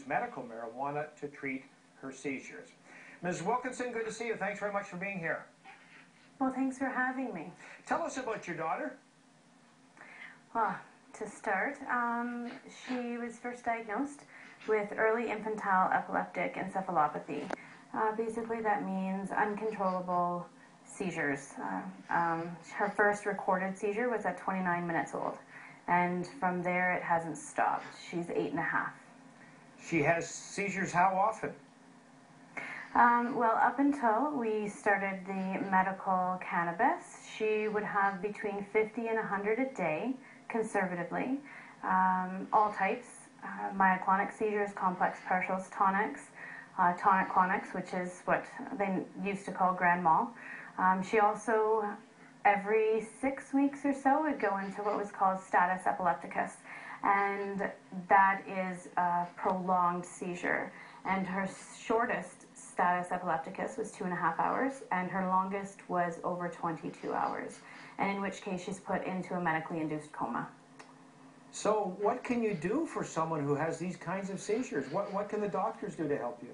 medical marijuana to treat her seizures. Ms. Wilkinson, good to see you. Thanks very much for being here. Well, thanks for having me. Tell us about your daughter. Well, to start, she was first diagnosed with early infantile epileptic encephalopathy. Basically, that means uncontrollable seizures. Her first recorded seizure was at 29 minutes old, and from there it hasn't stopped. She's 8.5. She has seizures how often? Well, up until we started the medical cannabis, she would have between 50 and 100 a day, conservatively. All types, myoclonic seizures, complex partials, tonics, tonic-clonics, which is what they used to call grand mal. She also, every 6 weeks or so, would go into what was called status epilepticus, and that is a prolonged seizure. And her shortest status epilepticus was 2.5 hours, and her longest was over 22 hours, and in which case she's put into a medically induced coma. So what can you do for someone who has these kinds of seizures? What can the doctors do to help you?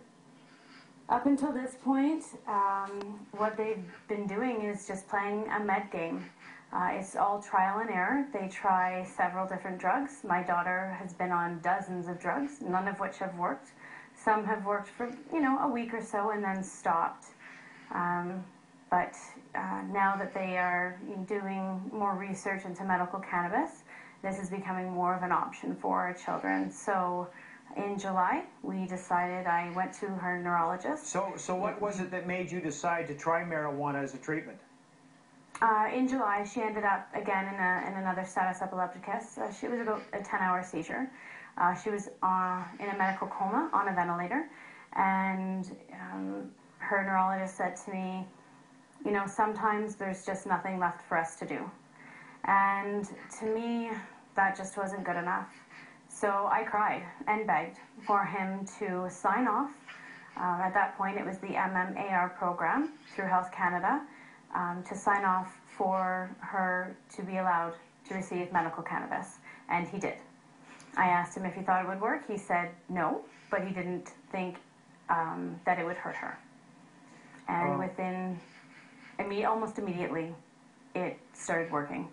Up until this point, what they've been doing is just playing a med game. It's all trial and error. They try several different drugs. My daughter has been on dozens of drugs, none of which have worked. Some have worked for, a week or so and then stopped. But now that they are doing more research into medical cannabis, this is becoming more of an option for our children. So in July, we decided, I went to her neurologist. So what was it that made you decide to try marijuana as a treatment? In July, she ended up again in another status epilepticus. She was about a 10-hour seizure. She was in a medical coma on a ventilator, and her neurologist said to me, sometimes there's just nothing left for us to do. And to me, that just wasn't good enough. So I cried and begged for him to sign off. At that point, it was the MMAR program through Health Canada, to sign off for her to be allowed to receive medical cannabis, and he did. I asked him if he thought it would work. He said no, but he didn't think that it would hurt her. And within almost immediately, it started working.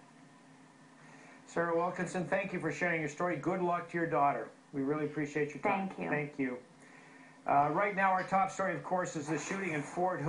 Sarah Wilkinson, thank you for sharing your story. Good luck to your daughter. We really appreciate your time. Thank you. Thank you. Right now, our top story, of course, is the shooting in Fort Hood.